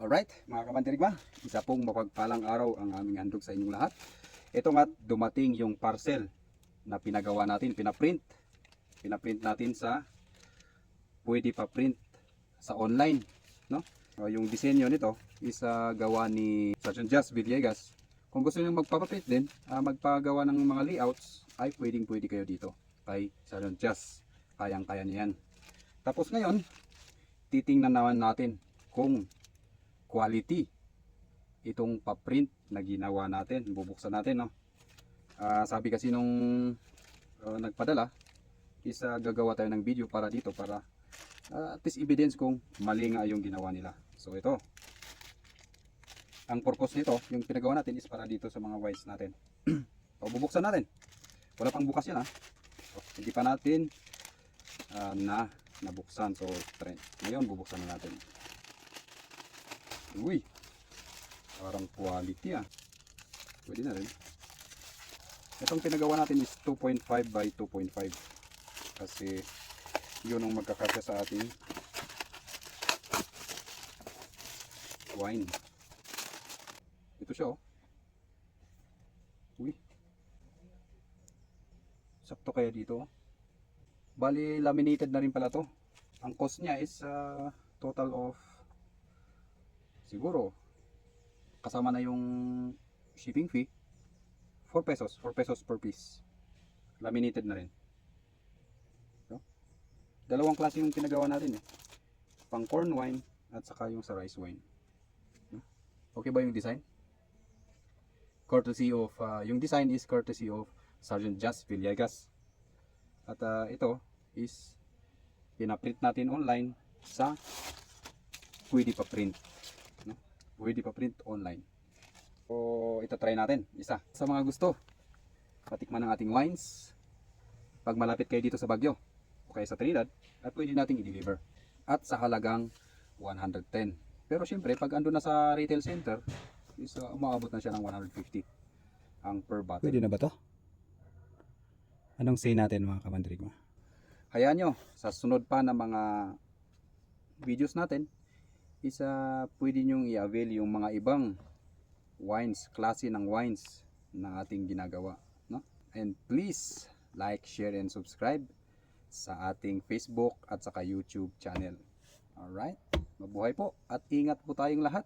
Alright, mga kamandirigma, isa pong mapagpalang araw ang aming handog sa inyong lahat. Ito nga, dumating yung parcel na pinagawa natin, pinaprint. Pinaprint natin sa, pwede pa print sa online. No? Yung disenyo nito is gawa ni Sergeant Jazz Villegas. Kung gusto nyo magpapaprint din, magpagawa ng mga layouts, ay pwede kayo dito kay Sergeant Jazz. Kayang-kaya niyan. Tapos ngayon, titingnan naman natin kung quality itong paprint na ginawa natin. Bubuksan natin, no? Sabi kasi nung nagpadala is gagawa tayo ng video para dito, para at least evidence kung mali nga yung ginawa nila. So ito, ang purpose nito, yung pinagawa natin is para dito sa mga wires natin. So bubuksan natin. Wala pang bukas yan, ha. So, hindi pa natin nabuksan. So ngayon bubuksan na natin. Uy, parang quality, pwede na rin. Itong pinagawa natin is 2.5 by 2.5 kasi yun ang magkakasya sa ating wine. Ito siya, oh. Uy, sakto kaya dito. Bali laminated na rin pala to. Ang cost niya is total of, siguro kasama na yung shipping fee, 4 pesos per piece. Laminated na rin. So, dalawang klase yung pinagawa natin, pang corn wine at saka yung sa rice wine. Okay ba yung design? Courtesy of yung design is courtesy of Sergeant Jazz Villegas. At ito is pinaprint natin online sa pwede pa print. Pwede pa print online. So ito try natin isa. Sa mga gusto patikman ng ating wines, pag malapit kayo dito sa Baguio o kaya sa Trinidad, at pwede nating i-deliver at sa halagang 110. Pero syempre pag ando na sa retail center is umaabot na siya ng 150 ang per bottle. Pwede na ba to? Anong say natin, mga kamandirigma? Hayaan nyo, sa sunod pa na mga videos natin is pwede nyong i-avail yung mga ibang wines, klase ng wines na ating ginagawa, no? And please like, share, and subscribe sa ating Facebook at saka YouTube channel. Alright, mabuhay po at ingat po tayong lahat.